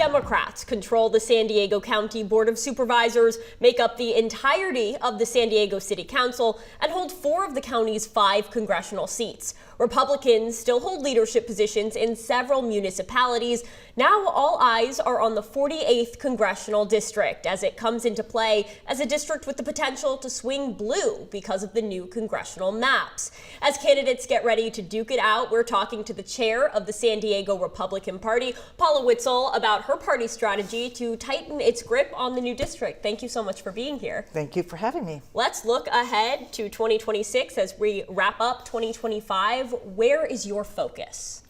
Democrats control the San Diego County Board of Supervisors, make up the entirety of the San Diego City Council, and hold 4 of the county's 5 congressional seats. Republicans still hold leadership positions in several municipalities. Now all eyes are on the 48th Congressional District as it comes into play as a district with the potential to swing blue because of the new congressional maps. As candidates get ready to duke it out, we're talking to the chair of the San Diego Republican Party, Paula Whitsell, about her party's strategy to tighten its grip on the new district. Thank you so much for being here. Thank you for having me. Let's look ahead to 2026 as we wrap up 2025. Where is your focus?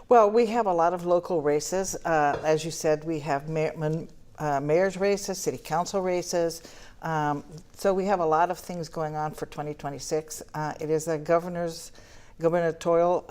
Well, we have a lot of local races. As you said, we have mayor's races, city council races. So we have a lot of things going on for 2026. It is a gubernatorial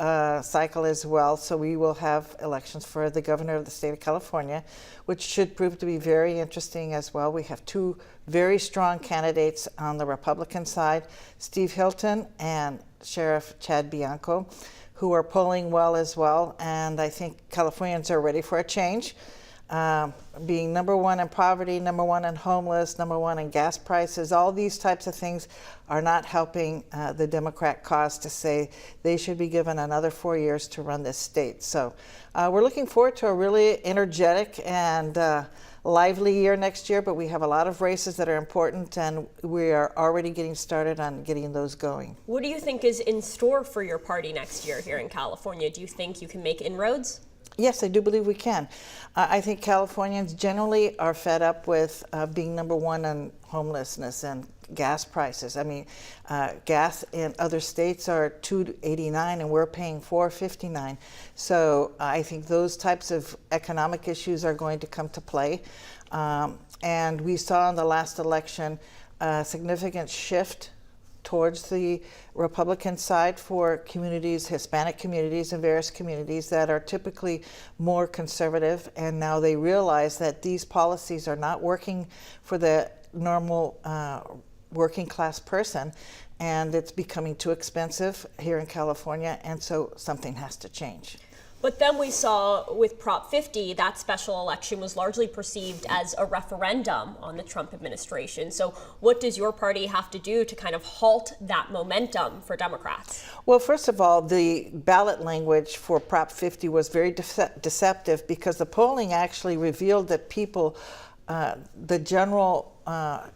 cycle as well. So we will have elections for the governor of the state of California, which should prove to be very interesting as well. We have 2 very strong candidates on the Republican side, Steve Hilton and Sheriff Chad Bianco, who are polling well as well. And I think Californians are ready for a change. Being number 1 in poverty, number 1 in homeless, number 1 in gas prices, all these types of things are not helping the Democrat cause to say they should be given another 4 years to run this state. So we're looking forward to a really energetic and lively year next year, but we have a lot of races that are important and we are already getting started on getting those going. What do you think is in store for your party next year here in California? Do you think you can make inroads? Yes, I do believe we can. I think Californians generally are fed up with being number 1 on homelessness and gas prices. I mean, gas in other states are $2.89 and we're paying $4.59. So I think those types of economic issues are going to come to play. And we saw in the last election a significant shift towards the Republican side for communities, Hispanic communities and various communities that are typically more conservative. And now they realize that these policies are not working for the normal working class person, and it's becoming too expensive here in California, and so something has to change. But then we saw with Prop 50, that special election was largely perceived as a referendum on the Trump administration. So what does your party have to do to kind of halt that momentum for Democrats? Well, first of all, the ballot language for Prop 50 was very deceptive because the polling actually revealed that people, the general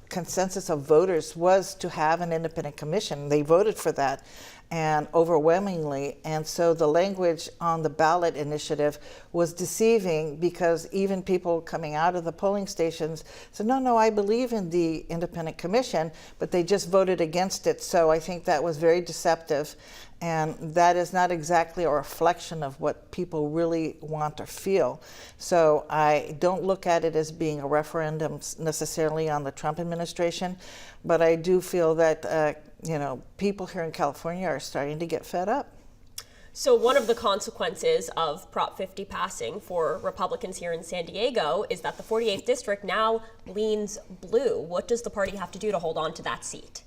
consensus of voters was to have an independent commission. They voted for that, and overwhelmingly. And so the language on the ballot initiative was deceiving because even people coming out of the polling stations said, no, I believe in the independent commission, but they just voted against it. So I think that was very deceptive. And that is not exactly a reflection of what people really want or feel. So I don't look at it as being a referendum necessarily on the Trump administration, but I do feel that people here in California are starting to get fed up. So one of the consequences of Prop 50 passing for Republicans here in San Diego is that the 48th district now leans blue. What does the party have to do to hold on to that seat?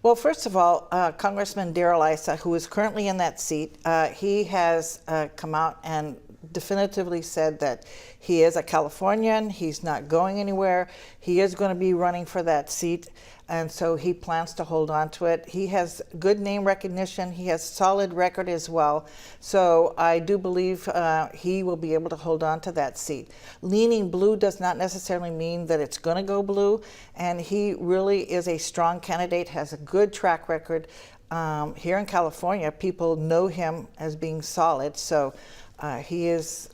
Well, first of all, Congressman Darrell Issa, who is currently in that seat, he has come out and definitively said that he is a Californian, he's not going anywhere, he is going to be running for that seat, and so he plans to hold on to it. He has good name recognition, he has solid record as well, so I do believe he will be able to hold on to that seat. Leaning blue does not necessarily mean that it's going to go blue, and he really is a strong candidate, has a good track record. Here in California, people know him as being solid, so he is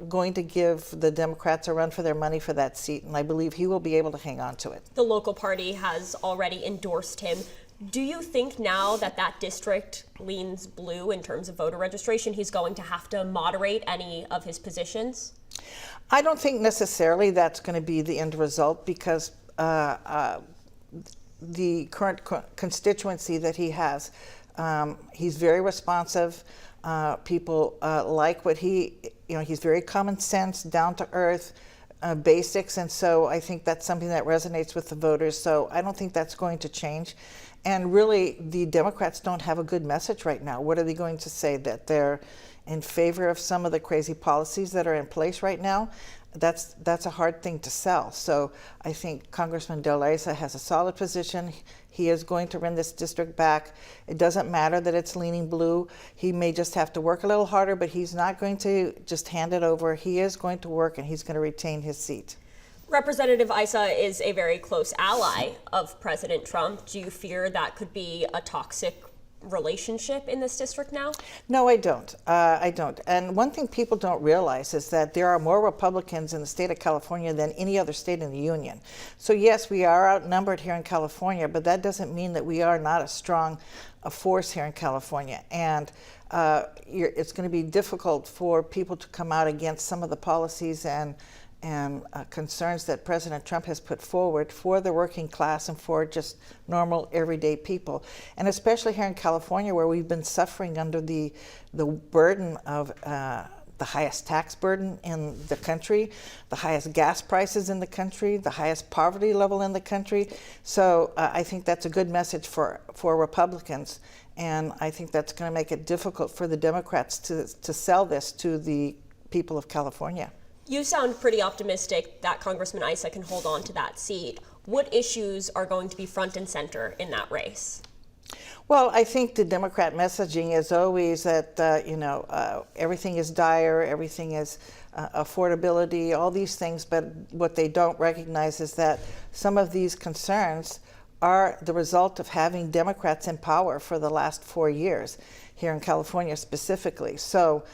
going to give the Democrats a run for their money for that seat, and I believe he will be able to hang on to it. The local party has already endorsed him. Do you think now that that district leans blue in terms of voter registration, he's going to have to moderate any of his positions? I don't think necessarily that's going to be the end result because the current constituency that he has, he's very responsive. People like what he's very common sense, down to earth, basics, and so I think that's something that resonates with the voters. So I don't think that's going to change. And really, the Democrats don't have a good message right now. What are they going to say? That they're in favor of some of the crazy policies that are in place right now? That's a hard thing to sell. So I think Congressman De La Isa has a solid position. He is going to run this district back. It doesn't matter that it's leaning blue. He may just have to work a little harder, but he's not going to just hand it over. He is going to work, and he's going to retain his seat. Representative Isa is a very close ally of President Trump. Do you fear that could be a toxic relationship in this district now? No, I don't. I don't. And one thing people don't realize is that there are more Republicans in the state of California than any other state in the union. So yes, we are outnumbered here in California, but that doesn't mean that we are not a strong force here in California. And it's going to be difficult for people to come out against some of the policies and concerns that President Trump has put forward for the working class and for just normal, everyday people. And especially here in California, where we've been suffering under the burden of the highest tax burden in the country, the highest gas prices in the country, the highest poverty level in the country. So I think that's a good message for Republicans. And I think that's going to make it difficult for the Democrats to sell this to the people of California. You sound pretty optimistic that Congressman Isa can hold on to that seat. What issues are going to be front and center in that race? Well, I think the Democrat messaging is always that, everything is dire, everything is affordability, all these things, but what they don't recognize is that some of these concerns are the result of having Democrats in power for the last 4 years here in California specifically. So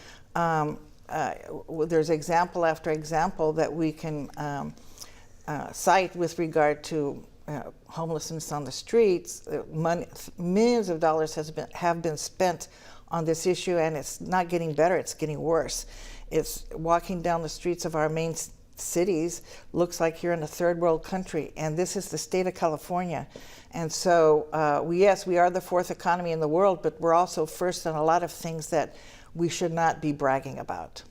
there's example after example that we can cite with regard to homelessness on the streets. Millions of dollars have been spent on this issue, and it's not getting better, it's getting worse. It's walking down the streets of our main cities looks like you're in a third world country, and this is the state of California. And so yes, we are the fourth economy in the world, but we're also first in a lot of things that we should not be bragging about.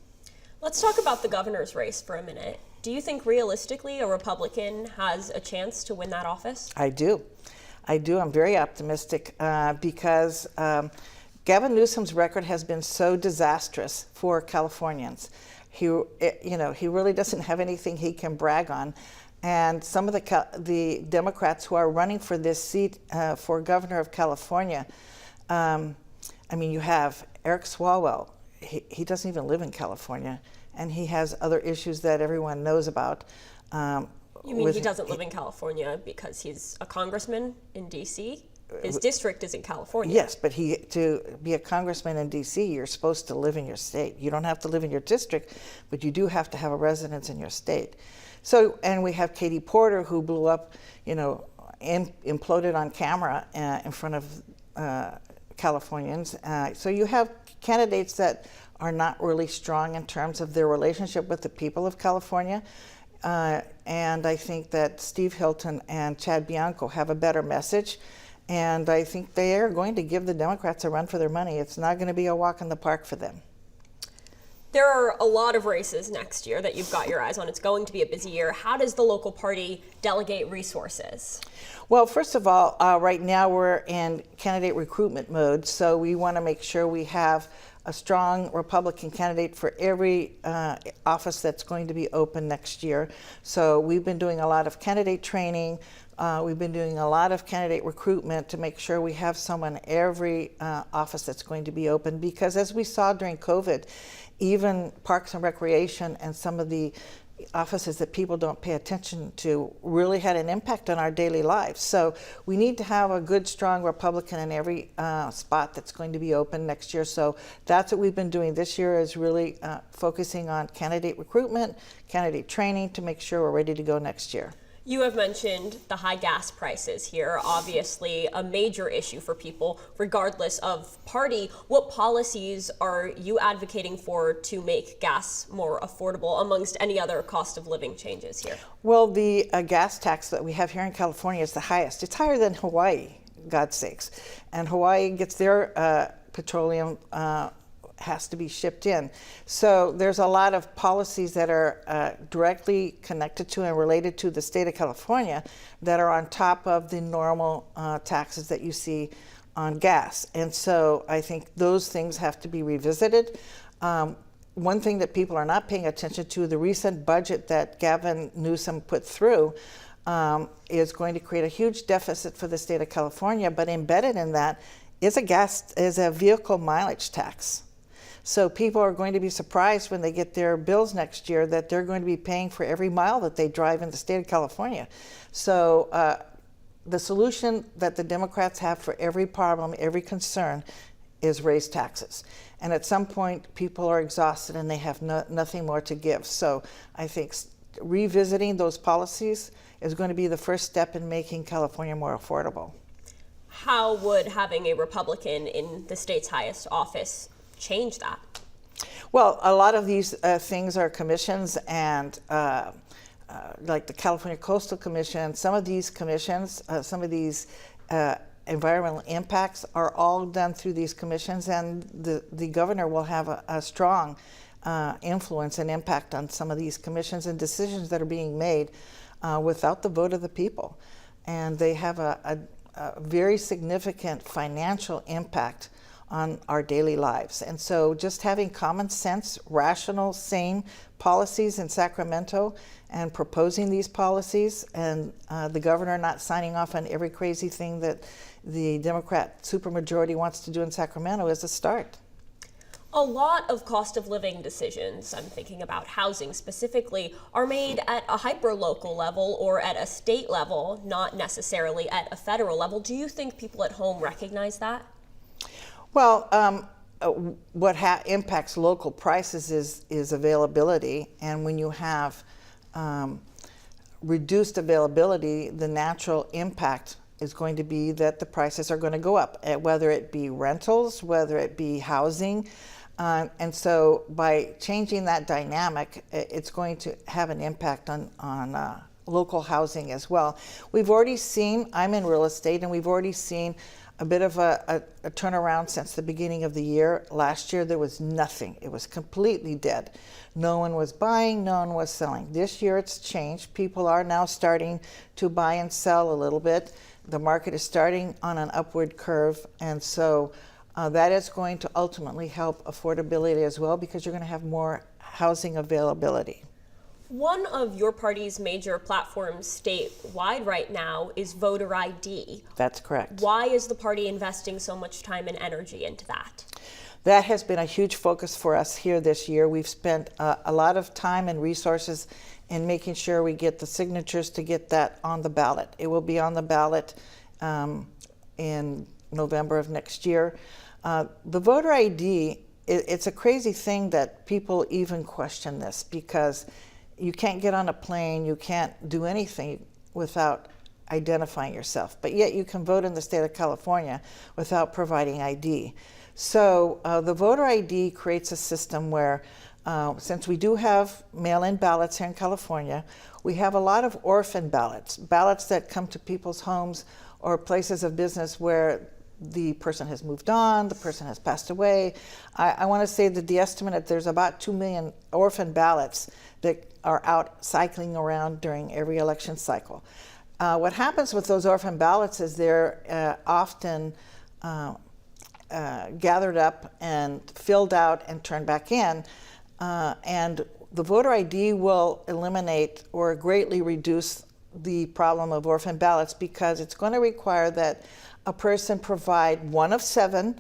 Let's talk about the governor's race for a minute. Do you think realistically a Republican has a chance to win that office? I do. I'm very optimistic because Gavin Newsom's record has been so disastrous for Californians. He really doesn't have anything he can brag on. And some of the Democrats who are running for this seat for governor of California, you have Eric Swalwell. He doesn't even live in California, and he has other issues that everyone knows about. You mean he doesn't live in California because he's a congressman in D.C.? His district is in California. Yes, but to be a congressman in D.C., you're supposed to live in your state. You don't have to live in your district, but you do have to have a residence in your state. So, and we have Katie Porter, who blew up, imploded on camera in front of Californians. So you have candidates that are not really strong in terms of their relationship with the people of California. And I think that Steve Hilton and Chad Bianco have a better message. And I think they are going to give the Democrats a run for their money. It's not going to be a walk in the park for them. There are a lot of races next year that you've got your eyes on. It's going to be a busy year. How does the local party delegate resources? Well, first of all, right now we're in candidate recruitment mode, so we want to make sure we have a strong Republican candidate for every office that's going to be open next year. So we've been doing a lot of candidate training. We've been doing a lot of candidate recruitment to make sure we have someone in every office that's going to be open, because as we saw during COVID, even Parks and Recreation and some of the offices that people don't pay attention to really had an impact on our daily lives. So we need to have a good, strong Republican in every spot that's going to be open next year. So that's what we've been doing this year, is really focusing on candidate recruitment, candidate training to make sure we're ready to go next year. You have mentioned the high gas prices here, obviously a major issue for people, regardless of party. What policies are you advocating for to make gas more affordable amongst any other cost of living changes here? Well, the gas tax that we have here in California is the highest. It's higher than Hawaii, God's sakes. And Hawaii gets their petroleum has to be shipped in. So there's a lot of policies that are directly connected to and related to the state of California that are on top of the normal taxes that you see on gas. And so I think those things have to be revisited. One thing that people are not paying attention to, the recent budget that Gavin Newsom put through is going to create a huge deficit for the state of California, but embedded in that is a vehicle mileage tax. So people are going to be surprised when they get their bills next year that they're going to be paying for every mile that they drive in the state of California. So the solution that the Democrats have for every problem, every concern, is raise taxes. And at some point, people are exhausted and they have nothing more to give. So I think revisiting those policies is going to be the first step in making California more affordable. How would having a Republican in the state's highest office change that? Well, a lot of these things are commissions, and like the California Coastal Commission, some of these commissions, some of these environmental impacts are all done through these commissions, and the governor will have a strong influence and impact on some of these commissions and decisions that are being made without the vote of the people. And they have a very significant financial impact on our daily lives. And so just having common sense, rational, sane policies in Sacramento and proposing these policies, and the governor not signing off on every crazy thing that the Democrat supermajority wants to do in Sacramento, is a start. A lot of cost of living decisions, I'm thinking about housing specifically, are made at a hyper-local level or at a state level, not necessarily at a federal level. Do you think people at home recognize that? Well, what impacts local prices is availability, and when you have reduced availability, the natural impact is going to be that the prices are going to go up, whether it be rentals, whether it be housing. And so by changing that dynamic, it's going to have an impact on local housing as well. We've already seen, I'm in real estate, and we've already seen a bit of a turnaround since the beginning of the year. Last year there was nothing. It was completely dead. No one was buying, no one was selling. This year it's changed. People are now starting to buy and sell a little bit. The market is starting on an upward curve, and so that is going to ultimately help affordability as well, because you're going to have more housing availability. One of your party's major platforms statewide right now is voter ID. That's correct. Why is the party investing so much time and energy into that? That has been a huge focus for us here this year. We've spent a lot of time and resources in making sure we get the signatures to get that on the ballot. It will be on the ballot in November of next year. The voter ID, it's a crazy thing that people even question this, because you can't get on a plane, you can't do anything without identifying yourself, but yet you can vote in the state of California without providing ID. So the voter ID creates a system where, since we do have mail-in ballots here in California, we have a lot of orphan ballots, ballots that come to people's homes or places of business where the person has moved on, the person has passed away. I want to say that the estimate that there's about 2 million orphan ballots that are out cycling around during every election cycle. What happens with those orphan ballots is they're often gathered up and filled out and turned back in, and the voter ID will eliminate or greatly reduce the problem of orphan ballots, because it's going to require that a person provide one of 7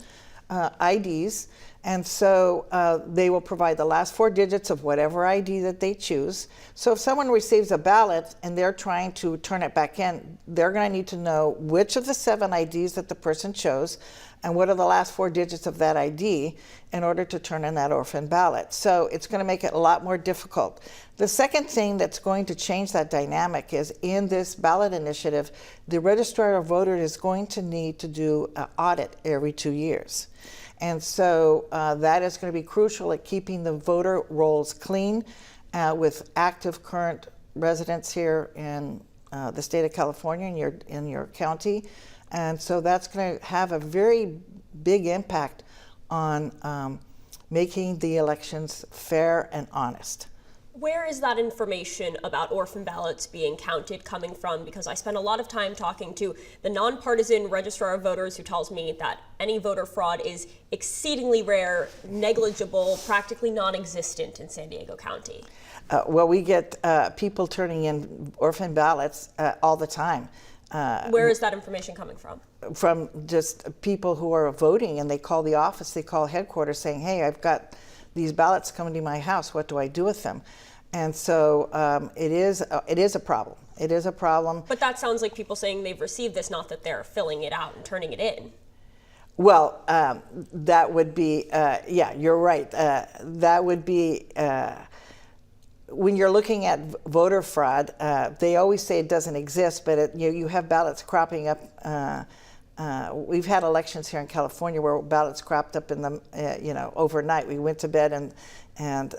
IDs, and so they will provide the last 4 digits of whatever ID that they choose. So if someone receives a ballot and they're trying to turn it back in, they're going to need to know which of the 7 IDs that the person chose and what are the last 4 digits of that ID in order to turn in that orphan ballot. So it's going to make it a lot more difficult. The second thing that's going to change that dynamic is, in this ballot initiative, the registrar of voters is going to need to do an audit every 2 years. And so that is going to be crucial at keeping the voter rolls clean with active current residents here in the state of California, in your county. And so that's going to have a very big impact on making the elections fair and honest. Where is that information about orphan ballots being counted coming from? Because I spend a lot of time talking to the nonpartisan registrar of voters who tells me that any voter fraud is exceedingly rare, negligible, practically non-existent in San Diego County. Well, we get people turning in orphan ballots all the time. Where is that information coming from? From just people who are voting, and they call the office, they call headquarters saying, hey, I've got these ballots coming to my house, what do I do with them? And so it is a problem. It is a problem. But that sounds like people saying they've received this, not that they're filling it out and turning it in. Well, that would be, yeah, you're right. That would be, when you're looking at voter fraud, they always say it doesn't exist, but you have ballots cropping up. We've had elections here in California where ballots cropped up in the, overnight. We went to bed and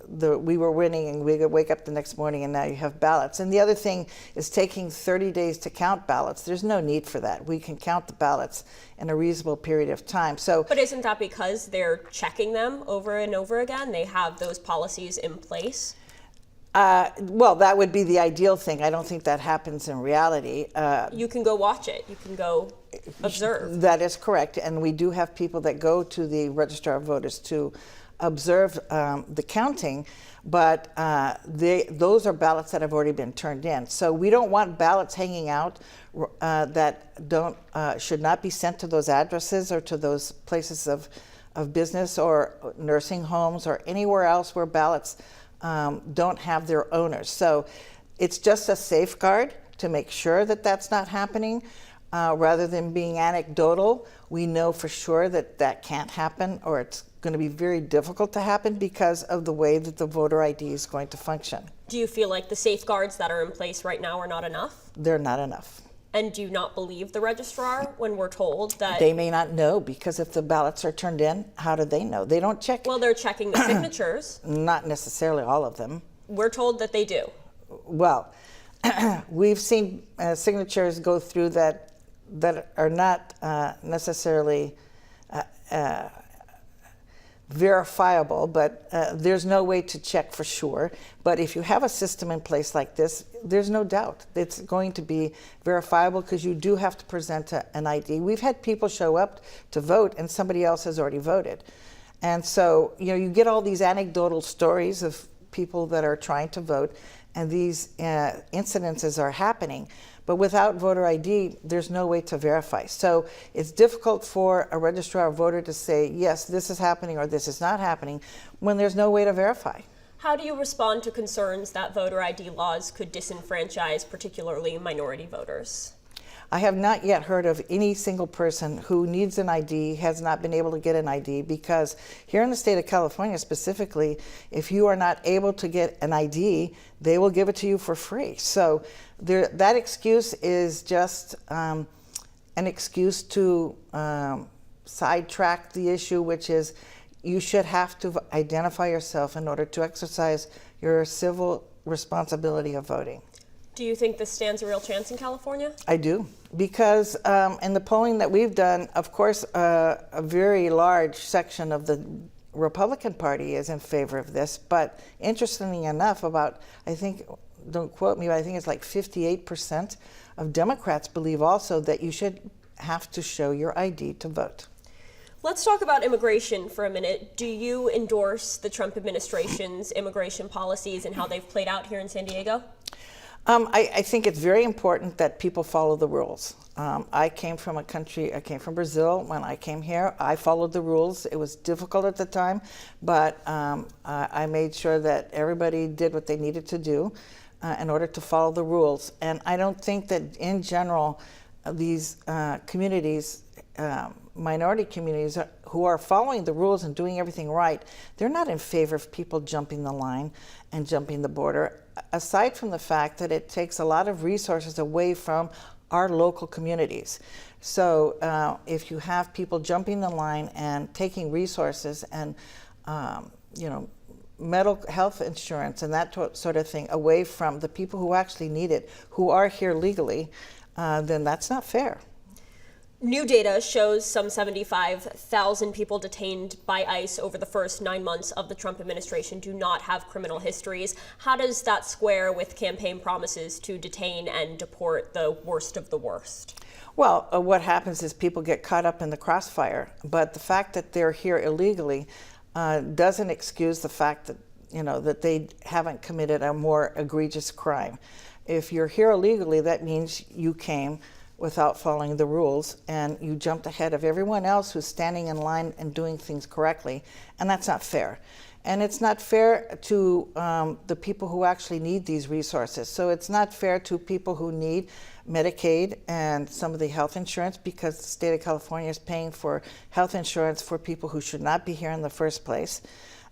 we were winning, and we could wake up the next morning and now you have ballots. And the other thing is taking 30 days to count ballots. There's no need for that. We can count the ballots in a reasonable period of time. So, but isn't that because they're checking them over and over again? They have those policies in place? Well, that would be the ideal thing. I don't think that happens in reality. You can go watch it. You can go observe. That is correct. And we do have people that go to the Registrar of Voters to observe the counting, but those are ballots that have already been turned in. So we don't want ballots hanging out that should not be sent to those addresses or to those places of business or nursing homes or anywhere else where ballots don't have their owners. So it's just a safeguard to make sure that that's not happening. Rather than being anecdotal, we know for sure that that can't happen, or it's going to be very difficult to happen because of the way that the voter ID is going to function. Do you feel like the safeguards that are in place right now are not enough? They're not enough. And do you not believe the registrar when we're told that? They may not know, because if the ballots are turned in, how do they know? They don't check. Well, they're checking the signatures. Not necessarily all of them. We're told that they do. Well, we've seen signatures go through that are not necessarily verifiable, but there's no way to check for sure. But if you have a system in place like this, there's no doubt it's going to be verifiable, because you do have to present an ID. We've had people show up to vote and somebody else has already voted. And so, you get all these anecdotal stories of people that are trying to vote, and these incidences are happening. But without voter ID, there's no way to verify. So it's difficult for a registrar of voter to say, yes, this is happening or this is not happening, when there's no way to verify. How do you respond to concerns that voter ID laws could disenfranchise particularly minority voters? I have not yet heard of any single person who needs an ID, has not been able to get an ID, because here in the state of California specifically, if you are not able to get an ID, they will give it to you for free. So that excuse is just an excuse to sidetrack the issue, which is you should have to identify yourself in order to exercise your civil responsibility of voting. Do you think this stands a real chance in California? I do, because in the polling that we've done, of course, a very large section of the Republican Party is in favor of this. But interestingly enough, I think, don't quote me, but I think it's like 58% of Democrats believe also that you should have to show your ID to vote. Let's talk about immigration for a minute. Do you endorse the Trump administration's immigration policies and how they've played out here in San Diego? I think it's very important that people follow the rules. I came from Brazil. When I came here, I followed the rules. It was difficult at the time, but I made sure that everybody did what they needed to do in order to follow the rules. And I don't think that in general, these communities, minority communities who are following the rules and doing everything right, they're not in favor of people jumping the line and jumping the border, aside from the fact that it takes a lot of resources away from our local communities. So if you have people jumping the line and taking resources and mental health insurance and that sort of thing away from the people who actually need it, who are here legally, then that's not fair. New data shows some 75,000 people detained by ICE over the first 9 months of the Trump administration do not have criminal histories. How does that square with campaign promises to detain and deport the worst of the worst? Well, what happens is people get caught up in the crossfire, but the fact that they're here illegally doesn't excuse the fact that, that they haven't committed a more egregious crime. If you're here illegally, that means you came without following the rules, and you jumped ahead of everyone else who's standing in line and doing things correctly, and that's not fair. And it's not fair to the people who actually need these resources. So it's not fair to people who need Medicaid and some of the health insurance, because the state of California is paying for health insurance for people who should not be here in the first place.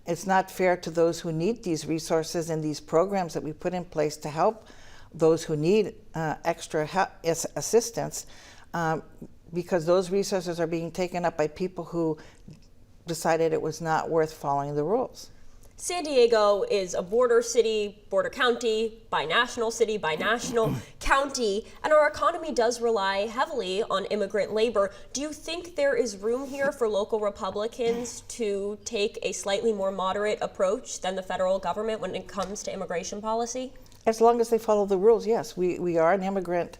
It's not fair to those who need these resources and these programs that we put in place to help those who need extra assistance, because those resources are being taken up by people who decided it was not worth following the rules. San Diego is a border city, border county, binational city, binational county, and our economy does rely heavily on immigrant labor. Do you think there is room here for local Republicans to take a slightly more moderate approach than the federal government when it comes to immigration policy? As long as they follow the rules, yes. We are an immigrant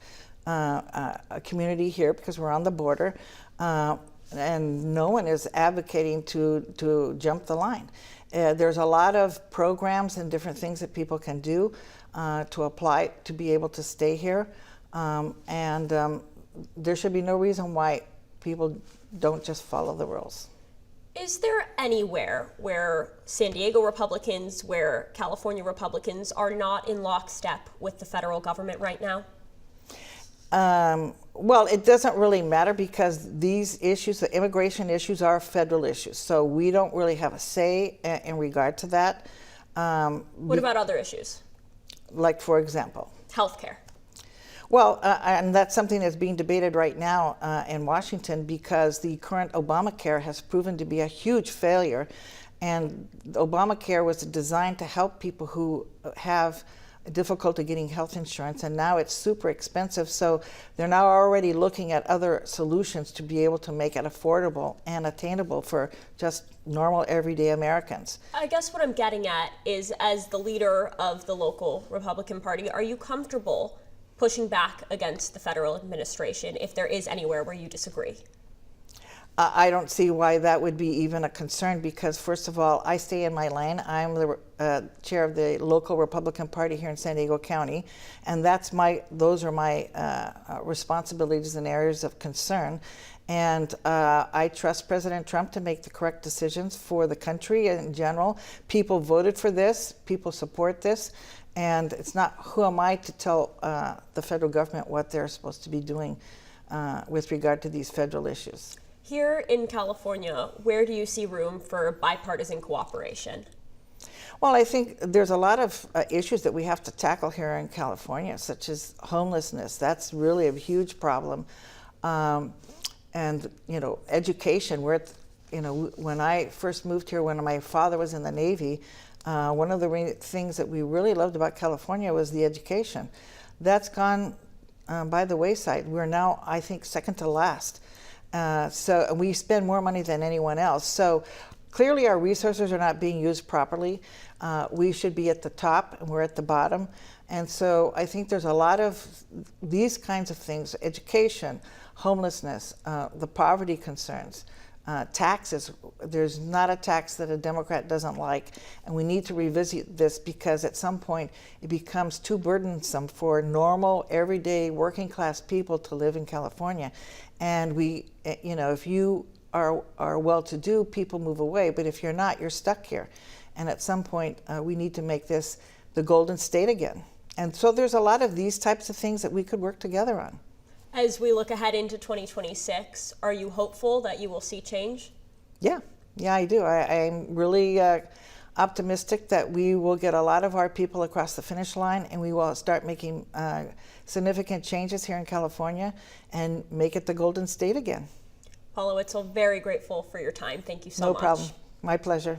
community here because we're on the border, and no one is advocating to jump the line. There's a lot of programs and different things that people can do to apply to be able to stay here, and there should be no reason why people don't just follow the rules. Is there anywhere where San Diego Republicans, where California Republicans are not in lockstep with the federal government right now? Well, it doesn't really matter, because these issues, the immigration issues, are federal issues. So we don't really have a say in regard to that. What about other issues? Like, for example? Healthcare. Well, and that's something that's being debated right now in Washington, because the current Obamacare has proven to be a huge failure. And Obamacare was designed to help people who have difficulty getting health insurance, and now it's super expensive. So they're now already looking at other solutions to be able to make it affordable and attainable for just normal, everyday Americans. I guess what I'm getting at is, as the leader of the local Republican Party, are you comfortable pushing back against the federal administration if there is anywhere where you disagree? I don't see why that would be even a concern, because first of all, I stay in my lane. I'm the chair of the local Republican Party here in San Diego County, and those are my responsibilities and areas of concern. And I trust President Trump to make the correct decisions for the country in general. People voted for this, people support this, and it's not, who am I to tell the federal government what they're supposed to be doing with regard to these federal issues. Here in California, where do you see room for bipartisan cooperation? Well, I think there's a lot of issues that we have to tackle here in California, such as homelessness. That's really a huge problem. And, education. When I first moved here, when my father was in the Navy, one of the things that we really loved about California was the education. That's gone by the wayside. We're now, I think, second to last. So we spend more money than anyone else. So clearly our resources are not being used properly. We should be at the top, and we're at the bottom. And so I think there's a lot of these kinds of things: education, homelessness, the poverty concerns, taxes. There's not a tax that a Democrat doesn't like, and we need to revisit this, because at some point it becomes too burdensome for normal, everyday, working class people to live in California. And if you are well-to-do, people move away, but if you're not, you're stuck here. And at some point, we need to make this the Golden State again. And so there's a lot of these types of things that we could work together on. As we look ahead into 2026, are you hopeful that you will see change? Yeah, I do. I'm really optimistic that we will get a lot of our people across the finish line, and we will start making significant changes here in California and make it the Golden State again. Paula Whitsell, very grateful for your time. Thank you so much. No problem. My pleasure.